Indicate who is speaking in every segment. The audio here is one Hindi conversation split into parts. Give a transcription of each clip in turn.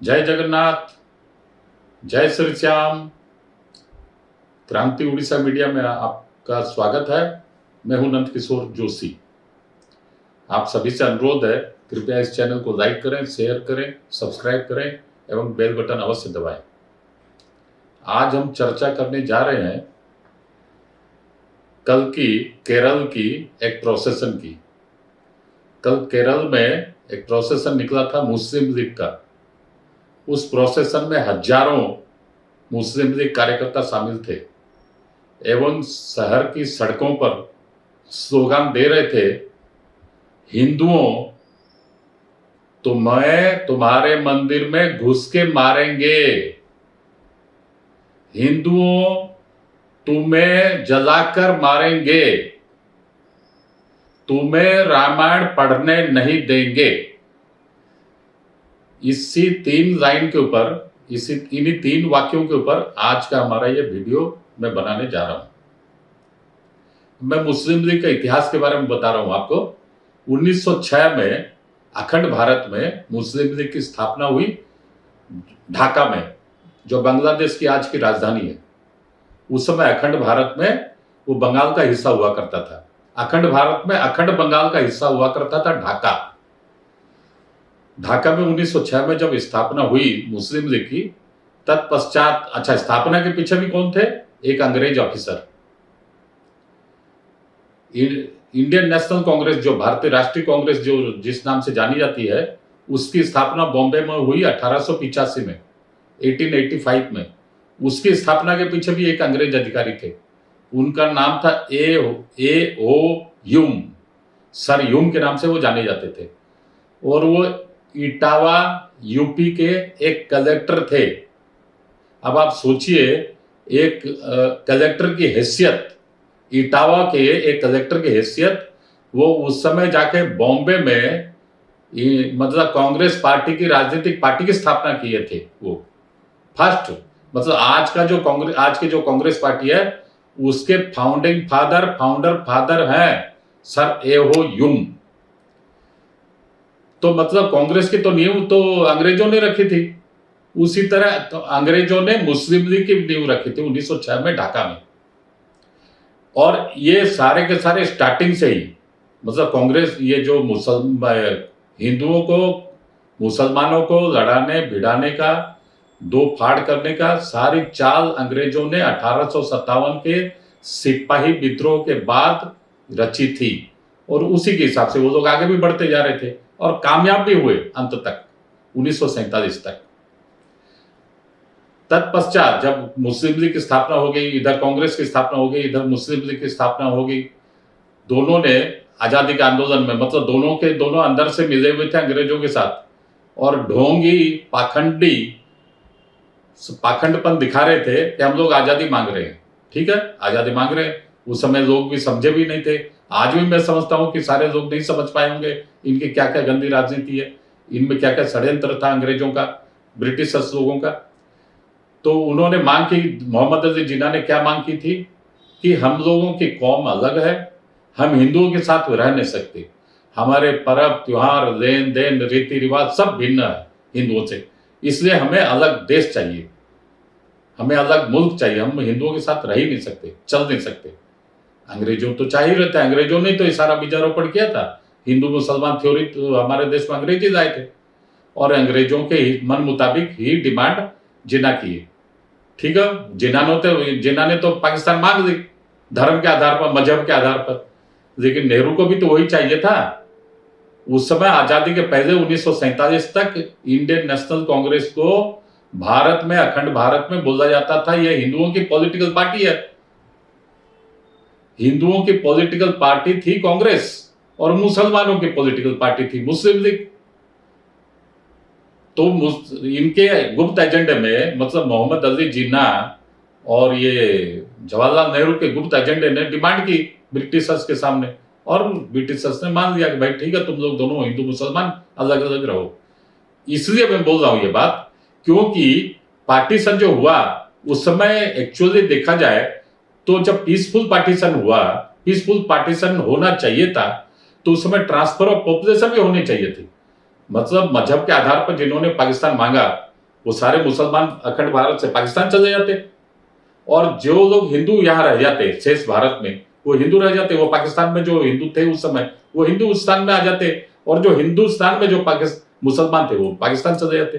Speaker 1: जय जगन्नाथ, जय श्री श्याम। क्रांति उड़ीसा मीडिया में आपका स्वागत है। मैं हूं नंद किशोर जोशी। आप सभी से अनुरोध है, कृपया इस चैनल को लाइक करें, शेयर करें, सब्सक्राइब करें एवं बेल बटन अवश्य दबाएं। आज हम चर्चा करने जा रहे हैं कल की केरल की एक प्रोसेसन की। कल केरल में एक प्रोसेसन निकला था मुस्लिम लीग का। उस प्रोसेसन में हजारों मुस्लिम लीग कार्यकर्ता शामिल थे एवं शहर की सड़कों पर स्लोगन दे रहे थे, हिंदुओं तुम्हें तुम्हारे मंदिर में घुस के मारेंगे, हिंदुओं तुम्हें जलाकर मारेंगे, तुम्हें रामायण पढ़ने नहीं देंगे। इसी तीन लाइन के ऊपर, इन्हीं तीन वाक्यों के ऊपर आज का हमारा ये वीडियो मैं बनाने जा रहा हूं। मैं मुस्लिम लीग के इतिहास के बारे में बता रहा हूं आपको। 1906 में अखंड भारत में मुस्लिम लीग की स्थापना हुई ढाका में, जो बांग्लादेश की आज की राजधानी है। उस समय अखंड भारत में वो बंगाल का हिस्सा हुआ करता था। अखंड भारत में अखंड बंगाल का हिस्सा हुआ करता था ढाका में 1906 में जब स्थापना हुई मुस्लिम लीग की, तत्पश्चात स्थापना के पीछे भी कौन थे? एक अंग्रेज ऑफिसर। इंडियन नेशनल कांग्रेस, जो भारतीय राष्ट्रीय कांग्रेस जो जिस नाम से जानी जाती है, उसकी स्थापना बॉम्बे में हुई 1885 में, 1885 में। उसकी स्थापना के पीछे भी एक अंग्रेज अधिकारी थे। उनका नाम था ए ओ ह्यूम। सर ह्यूम के नाम से वो जाने जाते थे और वो इटावा यूपी के एक कलेक्टर थे। अब आप सोचिए, एक कलेक्टर की हैसियत, इटावा के एक कलेक्टर की हैसियत, वो उस समय जाके बॉम्बे में मतलब कांग्रेस पार्टी की, राजनीतिक पार्टी की स्थापना किए थे वो फर्स्ट। मतलब आज की जो कांग्रेस पार्टी है, उसके फाउंडर फादर हैं सर ए.ओ. ह्यूम। तो मतलब कांग्रेस की तो नींव तो अंग्रेजों ने रखी थी, उसी तरह तो अंग्रेजों ने मुस्लिम लीग की नींव रखी थी 1906 में ढाका में। और ये सारे के सारे स्टार्टिंग से ही, मतलब कांग्रेस, ये जो हिंदुओं को मुसलमानों को लड़ाने भिड़ाने का, दो फाड़ करने का सारी चाल अंग्रेजों ने 1857 के सिपाही विद्रोह के बाद रची थी। और उसी के हिसाब से वो लोग आगे भी बढ़ते जा रहे थे और कामयाब भी हुए अंत तक, 1947 तक। तत्पश्चात जब मुस्लिम लीग की स्थापना हो गई, इधर कांग्रेस की स्थापना हो गई, इधर मुस्लिम लीग की स्थापना हो गई, दोनों ने आजादी के आंदोलन में, मतलब दोनों अंदर से मिले हुए थे अंग्रेजों के साथ, और ढोंगी पाखंडपन दिखा रहे थे कि हम लोग आजादी मांग रहे हैं। ठीक है, आजादी मांग रहे हैं। उस समय लोग भी समझे भी नहीं थे। आज भी मैं समझता हूं कि सारे लोग नहीं समझ पाए होंगे इनकी क्या क्या गंदी राजनीति है, इनमें क्या क्या षड्यंत्र था अंग्रेजों का, ब्रिटिशर्स लोगों का। तो उन्होंने मांग की, मोहम्मद अली जिन्ना ने क्या मांग की थी कि हम लोगों की कौम अलग है, हम हिंदुओं के साथ रह नहीं सकते, हमारे पर्व त्योहार लेन देन रीति रिवाज सब भिन्न है हिंदुओं से, इसलिए हमें अलग देश चाहिए, हमें अलग मुल्क चाहिए, हम हिंदुओं के साथ रह ही नहीं सकते, चल नहीं सकते। अंग्रेजों तो चाहिए रहता है, अंग्रेजों ने तो सारा बीजारोपण किया था। हिंदू मुसलमान थ्योरी तो हमारे देश में अंग्रेज ही लाए थे और अंग्रेजों के मन मुताबिक ही डिमांड जिन्ना की है। ठीक है, जिन्ना ने तो पाकिस्तान मांग ली धर्म के आधार पर, मजहब के आधार पर, लेकिन नेहरू को भी तो वही चाहिए था। उस समय आजादी के पहले 1947 तक इंडियन नेशनल कांग्रेस को भारत में, अखंड भारत में बोला जाता था यह हिंदुओं की पॉलिटिकल पार्टी है। हिंदुओं की पॉलिटिकल पार्टी थी कांग्रेस और मुसलमानों की पॉलिटिकल पार्टी थी मुस्लिम लीग। तो इनके गुप्त एजेंडे में, मतलब मोहम्मद अली जिन्ना और ये जवाहरलाल नेहरू के गुप्त एजेंडे ने डिमांड की ब्रिटिशर्स के सामने, और ब्रिटिशर्स ने मान लिया कि भाई ठीक है, तुम लोग दोनों हिंदू मुसलमान अलग अलग रहो। इसलिए मैं बोल रहा हूं ये बात, क्योंकि पार्टीशन जो हुआ उस समय एक्चुअली देखा जाए तो जब पीसफुल पार्टीशन होना चाहिए था, तो उस समय ट्रांसफर ऑफ पॉपुलेशन भी होनी चाहिए थी। मतलब मजहब के आधार पर जिन्होंने पाकिस्तान मांगा, वो सारे मुसलमान अखंड भारत से पाकिस्तान चले जाते, और जो लोग हिंदू यहाँ रह जाते शेष भारत में, वो हिंदू रह जाते, वो पाकिस्तान में जो हिंदू थे उस समय वो हिंदुस्तान में आ जाते, और जो हिंदुस्तान में जो मुसलमान थे वो पाकिस्तान चले जाते।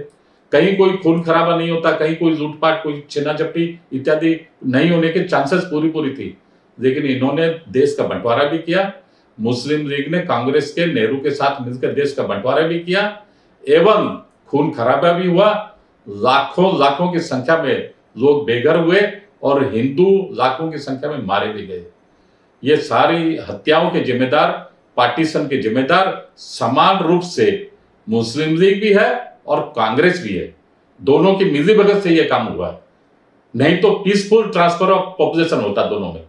Speaker 1: कहीं कोई खून खराबा नहीं होता, कहीं कोई लूटपाट, कोई छीना झपटी इत्यादि नहीं होने के चांसेस पूरी थी। लेकिन इन्होंने देश का बंटवारा भी किया, मुस्लिम लीग ने कांग्रेस के नेहरू के साथ मिलकर देश का बंटवारा भी किया, एवं खून खराबा भी हुआ, लाखों की संख्या में लोग बेघर हुए और हिंदू लाखों की संख्या में मारे भी गए। ये सारी हत्याओं के जिम्मेदार, पार्टीशन के जिम्मेदार समान रूप से मुस्लिम लीग भी है और कांग्रेस भी है। दोनों की मिलीभगत से यह काम हुआ है, नहीं तो पीसफुल ट्रांसफर ऑफ पॉपुलेशन होता दोनों में,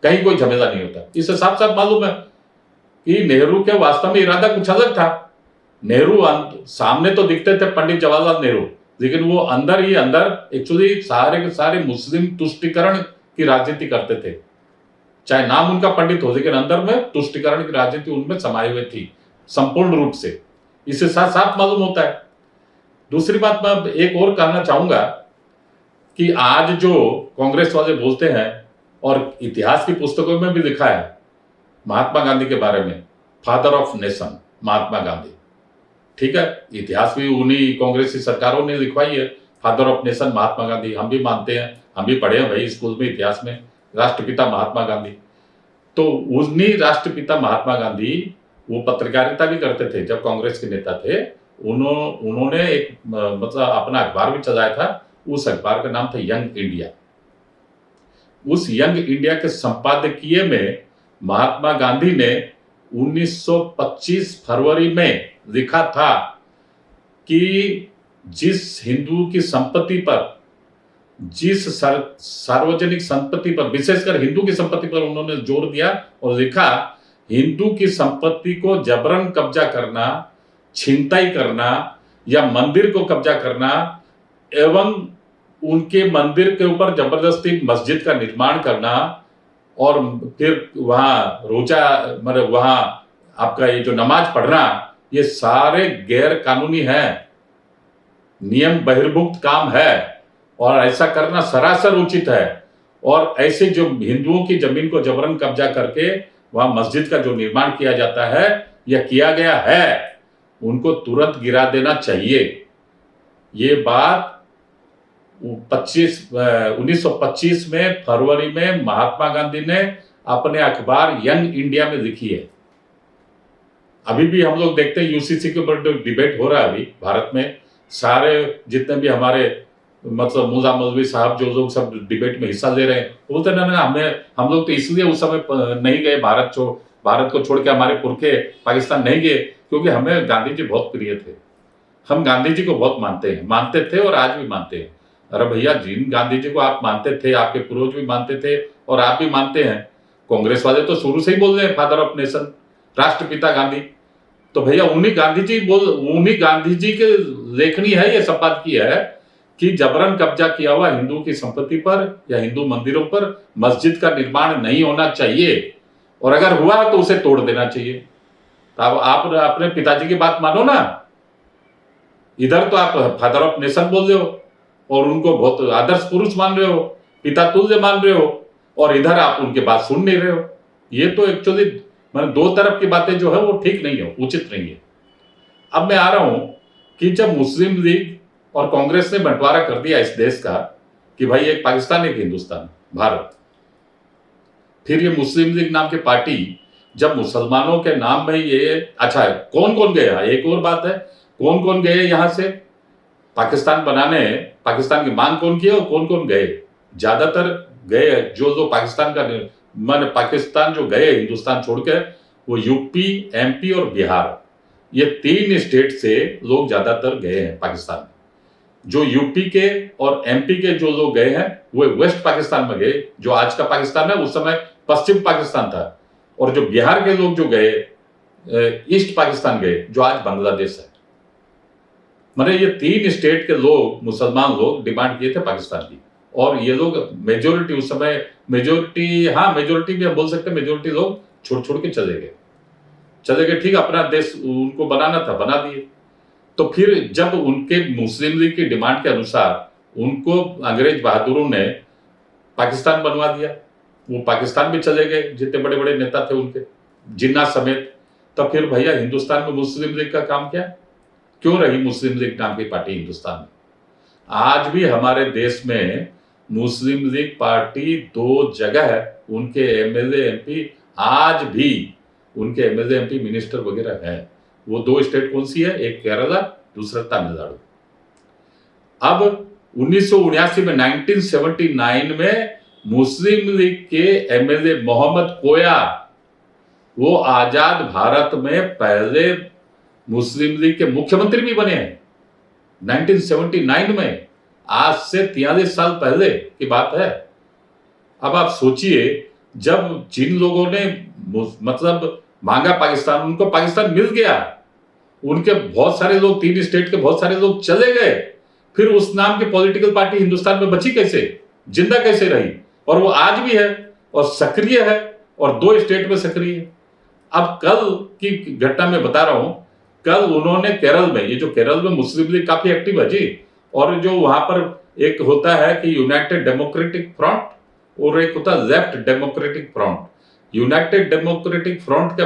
Speaker 1: कहीं कोई झमेला नहीं होता। इससे साफ साफ मालूम है कि नेहरू के वास्तव में इरादा कुछ अलग था। नेहरू सामने तो दिखते थे पंडित जवाहरलाल नेहरू, लेकिन वो अंदर ही अंदर एक्चुअली सारे के सारे मुस्लिम तुष्टिकरण की राजनीति करते थे। चाहे नाम उनका पंडित हो, लेकिन अंदर में तुष्टिकरण की राजनीति उनमें समाई हुई थी संपूर्ण रूप से। इससे साफ साफ मालूम होता है। दूसरी बात मैं एक और कहना चाहूंगा कि आज जो कांग्रेस वाले बोलते हैं, और इतिहास की पुस्तकों में भी लिखा है महात्मा गांधी के बारे में, father of nation Mahatma Gandhi, ठीक है, इतिहास भी उन्हीं कांग्रेसी सरकारों ने लिखवाई है, father of nation Mahatma Gandhi. हम भी मानते हैं, हम भी पढ़े हैं भाई स्कूल में इतिहास में, राष्ट्रपिता महात्मा गांधी। तो उन्हीं राष्ट्रपिता महात्मा गांधी वो पत्रकारिता भी करते थे जब कांग्रेस के नेता थे। उन्होंने एक मतलब अपना अखबार भी चलाया था, उस अखबार का नाम था यंग इंडिया। उस यंग इंडिया के संपादकीय में महात्मा गांधी ने 1925 फरवरी में लिखा था कि जिस हिंदू की संपत्ति पर, जिस सार्वजनिक संपत्ति पर, विशेषकर हिंदू की संपत्ति पर उन्होंने जोर दिया और लिखा, हिंदू की संपत्ति को जबरन कब्जा करना, छीनताई करना या मंदिर को कब्जा करना एवं उनके मंदिर के ऊपर जबरदस्ती मस्जिद का निर्माण करना और फिर वहां रोजा मतलब वहां आपका ये जो नमाज पढ़ना, ये सारे गैर कानूनी है, नियम बहिर्भुक्त काम है और ऐसा करना सरासर उचित है। और ऐसे जो हिंदुओं की जमीन को जबरन कब्जा करके वहां मस्जिद का जो निर्माण किया जाता है या किया गया है, उनको तुरंत गिरा देना चाहिए। ये बात 1925 में फरवरी में महात्मा गांधी ने अपने अखबार यंग इंडिया में लिखी है। अभी भी हम लोग देखते हैं यूसीसी के ऊपर जो डिबेट हो रहा है अभी भारत में, सारे जितने भी हमारे मतलब मुल्ला मौलवी साहब जो लोग सब डिबेट में हिस्सा ले रहे हैं, बोलते ना हम लोग तो इसलिए उस समय नहीं गए भारत को छोड़ के, हमारे पुरखे पाकिस्तान नहीं गए क्योंकि हमें गांधी जी बहुत प्रिय थे, हम गांधी जी को बहुत मानते थे और आज भी मानते हैं। अरे भैया, जिन गांधी जी को आप मानते थे, आपके पूर्वज भी मानते थे और आप भी मानते हैं। कांग्रेस वाले तो शुरू से ही बोल रहे हैं फादर ऑफ नेशन, राष्ट्रपिता गांधी। तो भैया उन्हीं गांधी जी के लेखनी है, ये संपादकीय है कि जबरन कब्जा किया हुआ हिंदू की संपत्ति पर या हिंदू मंदिरों पर मस्जिद का निर्माण नहीं होना चाहिए, और अगर हुआ तो उसे तोड़ देना चाहिए। तो अब आप अपने पिताजी की बात मानो ना। इधर तो आप फादर ऑफ नेशन बोल रहे हो और उनको बहुत आदर्श पुरुष मान रहे हो, पिता तुल्य मान रहे हो, और इधर आप उनकी बात सुन नहीं रहे हो। ये तो एक्चुअली मैंने दो तरफ की बातें जो है वो ठीक नहीं है, उचित नहीं है। अब मैं आ रहा हूं कि जब मुस्लिम लीग और कांग्रेस ने बंटवारा कर दिया इस देश का कि भाई एक पाकिस्तान एक हिंदुस्तान भारत, फिर ये मुस्लिम लीग नाम की पार्टी जब मुसलमानों के नाम में ये, अच्छा कौन कौन गया, एक और बात है, कौन कौन गए यहां से पाकिस्तान बनाने, पाकिस्तान की मांग कौन की और कौन कौन गए? ज्यादातर गए जो पाकिस्तान का मान पाकिस्तान जो गए हिंदुस्तान छोड़कर, वो यूपी, एमपी और बिहार, ये 3 स्टेट से लोग ज्यादातर गए हैं पाकिस्तान में। जो यूपी के और एमपी के जो लोग गए हैं वो वेस्ट पाकिस्तान में गए, जो आज का पाकिस्तान है, उस समय पश्चिम पाकिस्तान था। और जो बिहार के लोग जो गए ईस्ट पाकिस्तान गए, जो आज बांग्लादेश है। मतलब ये 3 स्टेट के लोग, मुसलमान लोग डिमांड किए थे पाकिस्तान की, और ये लोग मेजोरिटी उस समय, मेजोरिटी भी हम बोल सकते हैं, मेजोरिटी लोग छोड़ के चले गए। ठीक, अपना देश उनको बनाना था, बना दिए। तो फिर जब उनके मुस्लिम लीग की डिमांड के अनुसार उनको अंग्रेज बहादुरों ने पाकिस्तान बनवा दिया, वो पाकिस्तान भी चले गए जितने बड़े बड़े नेता थे उनके, जिन्ना समेत। तो फिर भैया हिंदुस्तान में मुस्लिम लीग का काम क्या? क्यों रही मुस्लिम लीग नाम की पार्टी हिंदुस्तान में? आज भी हमारे देश में मुस्लिम लीग पार्टी 2 जगह है, उनके एमएलए एमपी आज भी उनके एमएलए एमपी मिनिस्टर वगैरह हैं। वो 2 स्टेट कौन सी है? एक केरला, दूसरा तमिलनाडु। अब 1979 में 1979 में मुस्लिम लीग के एमएलए मोहम्मद कोया, वो आजाद भारत में पहले मुस्लिम लीग के मुख्यमंत्री भी बने हैं 1979 में। आज से 43 साल पहले की बात है। अब आप सोचिए, जब जिन लोगों ने मतलब मांगा पाकिस्तान, उनको पाकिस्तान मिल गया, उनके बहुत सारे लोग, 3 स्टेट के बहुत सारे लोग चले गए, फिर उस नाम की पॉलिटिकल पार्टी हिंदुस्तान में बची कैसे, जिंदा कैसे रही? और वो आज भी है और सक्रिय है और 2 स्टेट में सक्रिय है। अब कल की घटना मैं बता रहा हूं, कल उन्होंने केरल में, ये जो केरल में मुस्लिम लीग काफी एक्टिव है जी, और जो वहां पर एक होता है कि यूनाइटेड डेमोक्रेटिक फ्रंट और एक होता है left democratic front. United democratic front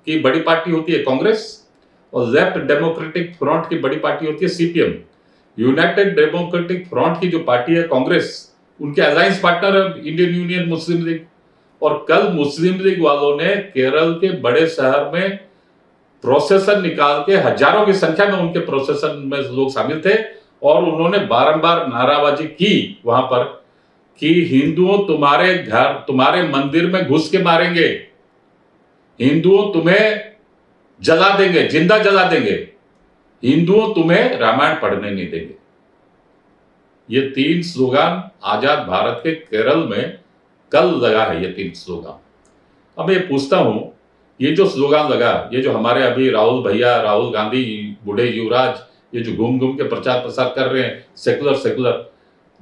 Speaker 1: की बड़ी पार्टी होती है कांग्रेस और लेफ्ट डेमोक्रेटिक फ्रंट की बड़ी पार्टी होती है सीपीएम। यूनाइटेड डेमोक्रेटिक फ्रंट की जो पार्टी है कांग्रेस, उनके अलायंस पार्टनर है इंडियन यूनियन मुस्लिम लीग। और कल मुस्लिम लीग वालों ने केरल के बड़े शहर में प्रोसेसन निकाल के, हजारों की संख्या में उनके प्रोसेसन में लोग शामिल थे, और उन्होंने बारंबार नाराबाजी की वहां पर कि हिंदुओं तुम्हारे घर, तुम्हारे मंदिर में घुस के मारेंगे, हिंदुओं तुम्हें जला देंगे, जिंदा जला देंगे, हिंदुओं तुम्हें रामायण पढ़ने नहीं देंगे। ये 3 स्लोगान आजाद भारत के केरल में कल लगा है, ये 3 स्लोगान। अब मैं पूछता हूं, ये जो स्लोगान लगा, ये जो हमारे अभी राहुल भैया, राहुल गांधी, बूढ़े युवराज, ये जो घूम घूम के प्रचार प्रसार कर रहे हैं सेकुलर सेकुलर,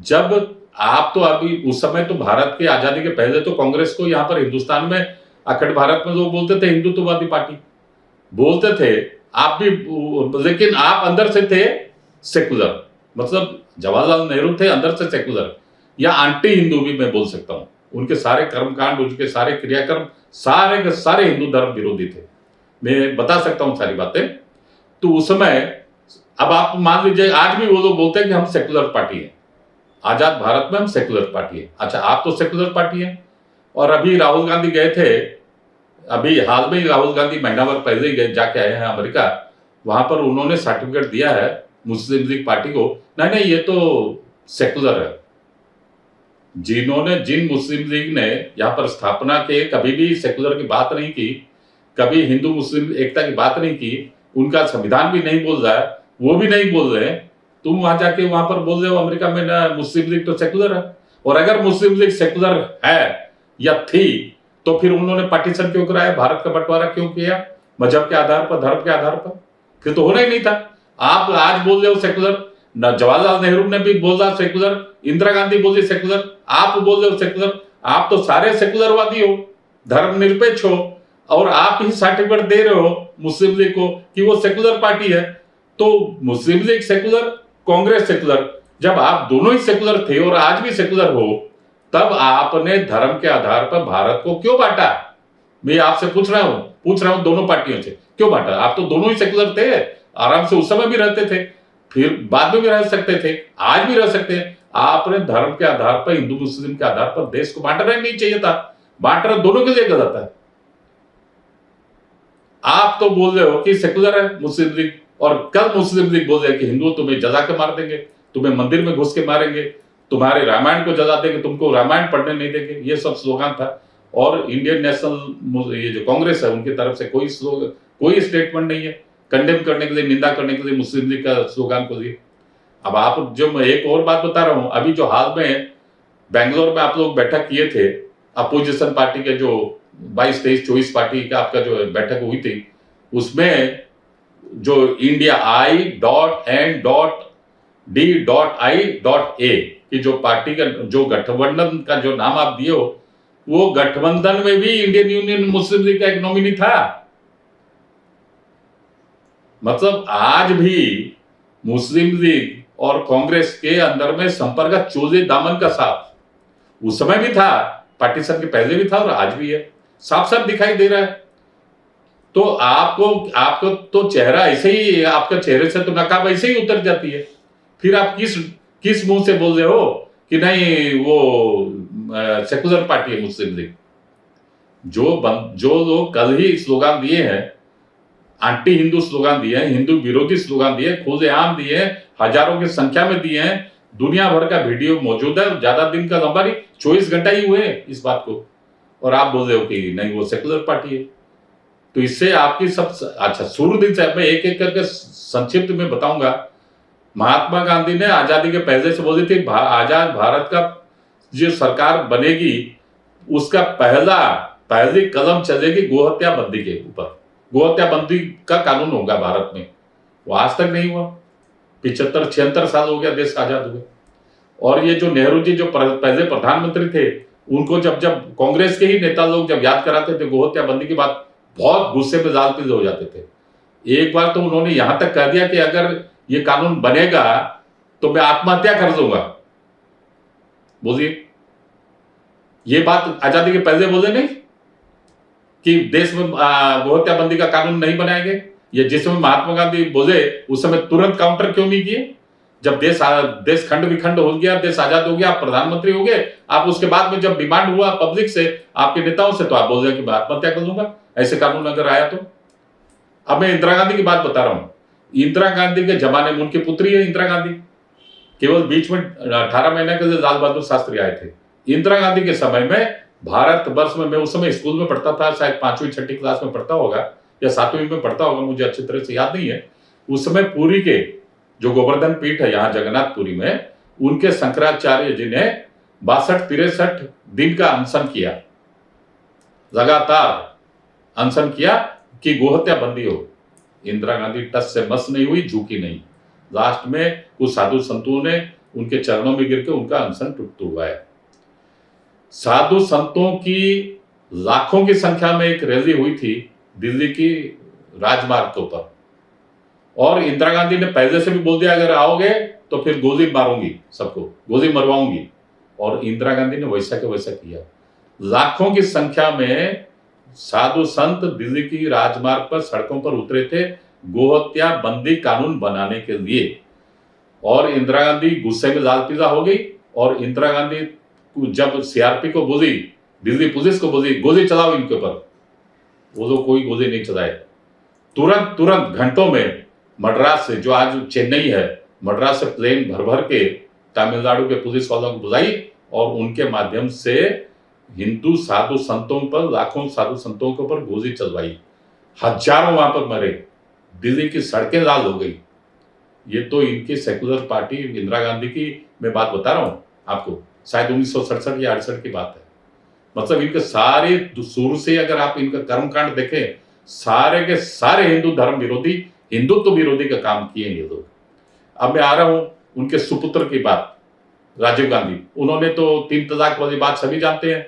Speaker 1: जब आप तो अभी उस समय तो भारत की आजादी के पहले तो कांग्रेस को यहाँ पर हिंदुस्तान में, अखंड भारत में लोग बोलते थे हिंदुत्ववादी पार्टी बोलते थे, आप भी, लेकिन आप अंदर से थे सेकुलर, मतलब जवाहरलाल नेहरू थे अंदर से सेकुलर, या एंटी हिंदू भी मैं बोल सकता हूं। उनके सारे कर्मकांड, उनके सारे क्रियाक्रम सारे के सारे हिंदू धर्म विरोधी थे, मैं बता सकता हूं सारी बातें। तो उस समय, अब आप मान लीजिए आज भी वो लोग बोलते हैं कि हम सेकुलर पार्टी है, आजाद भारत में हम सेकुलर पार्टी है। अच्छा, आप तो सेकुलर पार्टी है। और अभी राहुल गांधी गए थे, अभी हाल में राहुल गांधी महीना भर पहले ही गए, जाके आए हैं अमेरिका, वहां पर उन्होंने सर्टिफिकेट दिया है मुस्लिम लीग पार्टी को, नहीं नहीं ये तो सेकुलर है। जिन मुस्लिम लीग ने यहाँ पर स्थापना के कभी भी सेकुलर की बात नहीं की, कभी हिंदू मुस्लिम एकता की बात नहीं की, उनका संविधान भी नहीं बोल रहा है, वो भी नहीं बोल रहे, तुम वहां जाके वहां पर बोल रहे हो अमेरिका में ना मुस्लिम लीग तो सेकुलर है। और अगर मुस्लिम लीग सेकुलर है या थी तो फिर उन्होंने पार्टीशन क्यों कराया, भारत का बंटवारा क्यों किया मजहब के आधार पर, धर्म के आधार पर? फिर तो होना ही नहीं था। आप आज बोल रहे हो सेकुलर, न जवाहरलाल नेहरू ने भी बोला सेकुलर, इंदिरा गांधी बोली सेकुलर, आप बोल रहे हो सेकुलर। आप तो सारे सेकुलरवादी हो, धर्मनिरपेक्ष हो, और आप ही सर्टिफिकेट दे रहे हो मुस्लिम लीग को कि वो सेकुलर पार्टी है। तो मुस्लिम लीग सेकुलर, कांग्रेस सेकुलर, जब आप दोनों ही सेकुलर थे और आज भी सेकुलर हो, तब आपने धर्म के आधार पर भारत को क्यों बांटा? मैं आपसे पूछ रहा हूं दोनों पार्टियों से, क्यों बांटा? आप तो दोनों ही सेकुलर थे, आराम से उस समय भी रहते थे, फिर बाद में भी रह सकते थे, आज भी रह सकते हैं। आपने धर्म के आधार पर, हिंदू मुस्लिम के आधार पर देश को बांटना ही नहीं चाहिए था। बांटना दोनों के लिए गलत है। आप तो बोल रहे हो कि सेकुलर है मुस्लिम लीग, और कल मुस्लिम लीग बोल रहे हैं कि हिंदुओं तुम्हें जला के मार देंगे, तुम्हें मंदिर में घुस के मारेंगे, तुम्हारे रामायण को जला देंगे, तुमको रामायण पढ़ने नहीं देंगे। ये सब स्लोगन था। और इंडियन नेशनल ये जो कांग्रेस है उनकी तरफ से कोई स्टेटमेंट नहीं है कंडेम करने के लिए, निंदा करने के लिए मुस्लिम लीग का स्लोगन को लिए। अब आप जो, मैं एक और बात बता रहा हूं, अभी जो हाल में बेंगलोर में आप लोग बैठक किए थे अपोजिशन पार्टी के, जो 22, 23, 24 पार्टी का आपका जो बैठक हुई थी, उसमें जो INDIA.N.D.I.A की जो पार्टी का जो गठबंधन का जो नाम आप दिए हो, वो गठबंधन में भी इंडियन यूनियन मुस्लिम लीग का एक नॉमिनी था। मतलब आज भी मुस्लिम लीग और कांग्रेस के अंदर में संपर्क चोजे दामन का साथ उस समय भी था, पार्टीशन के पहले भी था और आज भी है, साफ साफ दिखाई दे रहा है। तो आपको आपको तो चेहरा ऐसे ही, आपका चेहरे से तो नकाब ऐसे ही उतर जाती है। फिर आप किस किस मुंह से बोल रहे हो कि नहीं वो सेकुलर पार्टी है मुस्लिम लीग? जो लोग कल ही स्लोगान दिए हैं, एंटी हिंदू स्लोगान दिए हैं, हिंदू विरोधी स्लोगान दिए, खुलेआम दिए, हजारों की संख्या में दिए हैं, दुनिया भर का वीडियो मौजूद है, ज्यादा दिन का लंबा नहीं, 24 घंटा ही हुए इस बात को, और आप बोल रहे हो कि नहीं वो सेकुलर पार्टी है। तो इससे आपकी सब अच्छा शुरू दिन से मैं एक एक करके संक्षिप्त में बताऊंगा। महात्मा गांधी ने आजादी के पहले से बोली थी आजाद भारत का जो सरकार बनेगी उसका पहली कदम चलेगी गोहत्या बंदी के ऊपर, गोहत्या बंदी का कानून होगा भारत में। वो आज तक नहीं हुआ, 75-76 साल हो गया देश आजाद हुए। और ये जो नेहरू जी जो पहले प्रधानमंत्री थे, उनको जब जब कांग्रेस के ही नेता लोग जब याद कराते थे गोहत्या बंदी की बात, बहुत गुस्से में लाल पीले हो जाते थे। एक बार तो उन्होंने यहां तक कह दिया कि अगर ये कानून बनेगा तो मैं आत्महत्या कर दूंगा। बोलिए, ये बात आजादी के पहले बोले नहीं कि देश में गोहत्या बंदी का कानून नहीं बनाएंगे? ये जिस समय महात्मा गांधी बोले उस समय तुरंत काउंटर क्यों नहीं किए? जब देश खंड विखंड हो गया, देश आजाद हो गया, आप प्रधानमंत्री हो गए, आप उसके बाद में जब डिमांड हुआ पब्लिक से, आपके नेताओं से, तो आप बोल रहे कि मैं आत्महत्या कर लूंगा ऐसे कानून अगर आया तो। अब मैं इंदिरा गांधी की बात बता रहा हूं। इंदिरा गांधी के जमाने में, उनकी पुत्री है इंदिरा गांधी, केवल बीच में 18 महीने के लिए लाल बहादुर शास्त्री आए थे। इंदिरा गांधी के समय में भारत वर्ष में, मैं उस समय स्कूल में पढ़ता था, शायद 5वीं 6ठी क्लास में पढ़ता होगा या 7वीं में पढ़ता होगा, मुझे अच्छी तरह से याद नहीं है। उस समय पुरी के जो गोवर्धन पीठ है यहाँ जगन्नाथपुरी में, उनके शंकराचार्य जी ने 62-63 दिन का अनशन किया, लगातार अनशन किया कि गोहत्या बंदी हो। इंदिरा गांधी टस से मस नहीं हुई, झुकी नहीं। लास्ट में कुछ साधु संतों ने उनके चरणों में गिर के उनका अनशन टूटवाया। साधु संतों की लाखों की संख्या में एक रैली हुई थी दिल्ली की राजमार्ग के ऊपर, और इंदिरा गांधी ने पहले से भी बोल दिया अगर आओगे तो फिर गोली मारूंगी, सबको गोली मरवाऊंगी। और इंदिरा गांधी ने वैसा के वैसा किया। लाखों की संख्या में साधु संत दिल्ली की राजमार्ग पर, सड़कों पर उतरे थे गोहत्या बंदी कानून बनाने के लिए। और इंदिरा गांधी गुस्से में लाल पीला हो गई, और इंदिरा गांधी जब सीआरपी को बोली, दिल्ली पुलिस को बोली गोली चलाओ इनके ऊपर, वो लोग कोई गोली नहीं चलाए। तुरंत घंटों में मद्रास से, जो आज चेन्नई है, मद्रास से प्लेन भर भर के तमिलनाडु के पुलिस वालों को बुलाई, और उनके माध्यम से हिंदू साधु संतों पर, लाखों साधु संतों के ऊपर गोली चलवाई। हजारों वहां पर मरे, दिल्ली की सड़कें लाल हो गई। ये तो इनकी सेकुलर पार्टी इंदिरा गांधी की मैं बात बता रहा हूं आपको, शायद 1967 या 68 की बात है। मतलब इनके सारे शुरू से अगर आप इनका कर्मकांड देखें, सारे के सारे हिंदू धर्म विरोधी, हिंदुत्व विरोधी का काम किए ये लोग। अब मैं आ रहा हूं उनके सुपुत्र की बात, राजीव गांधी। उन्होंने तो 3 तलाक वाली बात सभी जानते हैं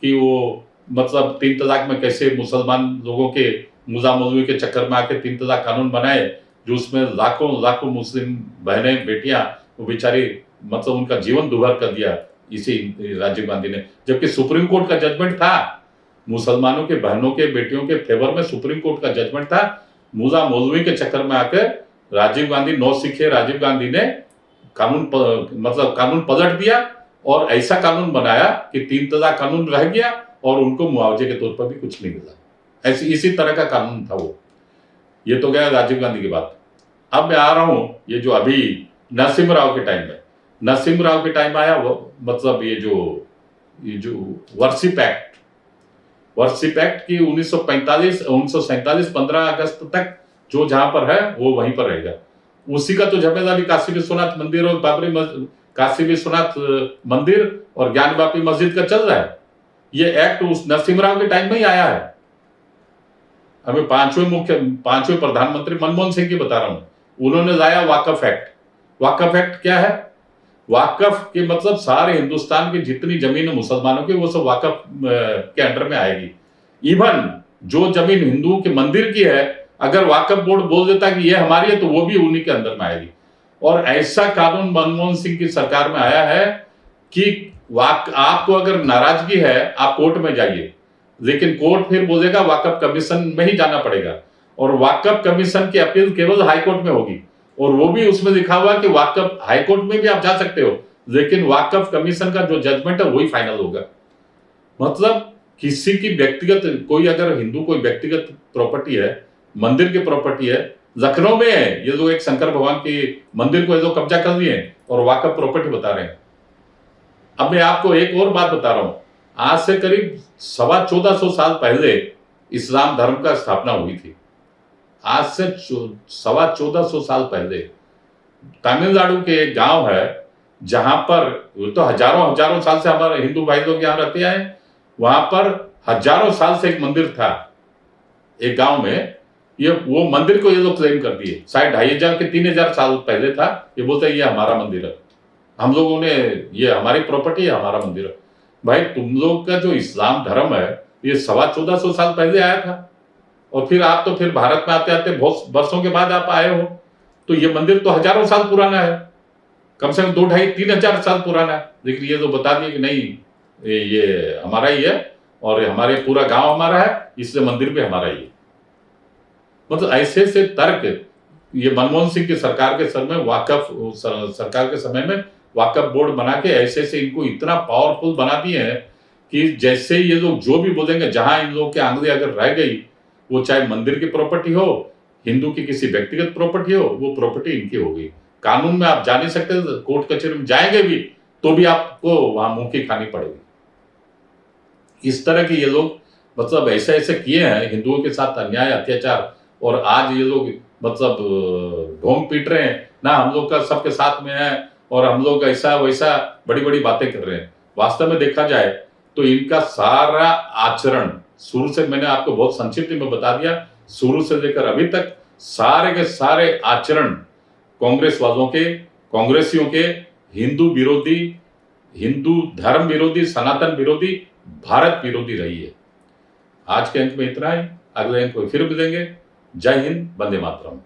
Speaker 1: कि वो मतलब 3 तलाक में कैसे मुसलमान लोगों के मुजा मौलवी के चक्कर में आके 3 तलाक कानून बनाए, जो उसमें लाखों लाखों मुस्लिम बहनें बेटियां वो बेचारी मतलब उनका जीवन दुभर कर दिया इसी राजीव गांधी ने। जबकि सुप्रीम कोर्ट का जजमेंट था, मुसलमानों के बहनों के बेटियों के फेवर में सुप्रीम कोर्ट का जजमेंट था, मुजा मौलवी के चक्कर में आकर राजीव गांधी, नौ सिखे राजीव गांधी ने कानून पलट दिया और ऐसा कानून बनाया कि 3 तलाक कानून रह गया और उनको मुआवजे के तौर पर भी कुछ नहीं मिला। ऐसी इसी तरह का कानून था वो। ये तो गया राजीव गांधी की बात। अब मैं आ रहा हूं ये जो अभी नरसिम्हा राव के टाइम में, नरसिम्हा राव के टाइम आया वो, मतलब ये जो वर्सिप एक्ट की 1947 15 अगस्त तक जो जहां पर है वो वहीं पर रहेगा। उसी का तो झमेला भी काशी विश्वनाथ मंदिर और काशी विश्वनाथ मंदिर और ज्ञानवापी मस्जिद का चल रहा है। ये एक्ट उस नरसिम्हा राव के टाइम में ही आया है। हमें पांचवें प्रधानमंत्री मनमोहन सिंह की बता रहा हूं, उन्होंने लाया वाकफ एक्ट। वाकफ एक्ट क्या है? वाकफ के मतलब सारे हिंदुस्तान की जितनी जमीन है मुसलमानों की, वो सब वाकफ के अंडर में आएगी। इवन जो जमीन हिंदुओं के मंदिर की है अगर वाकफ बोर्ड बोल देता कि ये हमारी है तो वो भी उन्हीं के अंदर में आएगी। और ऐसा कानून मनमोहन सिंह की सरकार में आया है कि आपको अगर नाराजगी है आप कोर्ट में जाइए, लेकिन कोर्ट फिर बोलेगा वाकफ कमीशन में ही जाना पड़ेगा, और वाकफ कमीशन की अपील केवल हाईकोर्ट में होगी, और वो भी उसमें लिखा हुआ कि वाकफ हाईकोर्ट में भी आप जा सकते हो, लेकिन वाकफ कमीशन का जो जजमेंट है वही फाइनल होगा। मतलब किसी की व्यक्तिगत, कोई अगर हिंदू कोई व्यक्तिगत प्रॉपर्टी है, मंदिर की प्रॉपर्टी है, लखनऊ में है, ये लोग एक शंकर भगवान के मंदिर को ये लोग कब्जा कर लिए और वाकफ प्रॉपर्टी बता रहे हैं। अब मैं आपको एक और बात बता रहा हूं, आज से करीब 1450 साल पहले इस्लाम धर्म का स्थापना हुई थी। आज से 1450 साल पहले तमिलनाडु के एक गांव है जहां पर, तो हजारों साल से हमारे हिंदू भाई लोग यहां रहते आए, वहां पर हजारों साल से एक मंदिर था एक गांव में। ये वो मंदिर को ये लोग क्लेम कर दिए, शायद 2500 के 3000 साल पहले था। ये बोलते हैं ये हमारा मंदिर है, हम लोगों ने, ये हमारी प्रॉपर्टी है, हमारा मंदिर है। भाई तुम लोग का जो इस्लाम धर्म है ये 1450 साल पहले आया था, और फिर आप तो फिर भारत में आते आते बहुत वर्षों के बाद आप आए हो, तो ये मंदिर तो हजारों साल पुराना है, कम से कम 2-2.5-3 हजार साल पुराना है। लेकिन ये तो बता दिए कि नहीं ये हमारा ही है और हमारे पूरा गांव हमारा है, इसलिए मंदिर भी हमारा ही है। मतलब ऐसे ऐसे तर्क ये मनमोहन सिंह की सरकार के सर में वाकफ सरकार के समय में वाकफ बोर्ड बना के ऐसे ऐसे इनको इतना पावरफुल बना दिए हैं कि जैसे ये लोग जो भी बोलेंगे, जहां इन लोगों के आंगली अगर रह गई, वो चाहे मंदिर की प्रॉपर्टी हो, हिंदू की किसी व्यक्तिगत प्रॉपर्टी हो, वो प्रॉपर्टी इनकी होगी। कानून में आप जा नहीं सकते, कोर्ट कचहरी में जाएंगे भी तो भी आपको वहां मुंह की खानी पड़ेगी। इस तरह के ये लोग मतलब ऐसे ऐसे किए हैं हिंदुओं के साथ अन्याय अत्याचार, और आज ये लोग मतलब ढोंग पीट रहे हैं ना, हम लोग का सबके साथ में है और हम लोग ऐसा वैसा बड़ी बड़ी बातें कर रहे हैं। वास्तव में देखा जाए तो इनका सारा आचरण शुरू से, मैंने आपको बहुत संक्षिप्त में बता दिया, शुरू से लेकर अभी तक सारे के सारे आचरण कांग्रेस वालों के, कांग्रेसियों के, हिंदू विरोधी, हिंदू धर्म विरोधी, सनातन विरोधी, भारत विरोधी रही है। आज के अंक में इतना ही, अगले अंक में फिर मिलेंगे। जय हिंद, वंदे मातरम।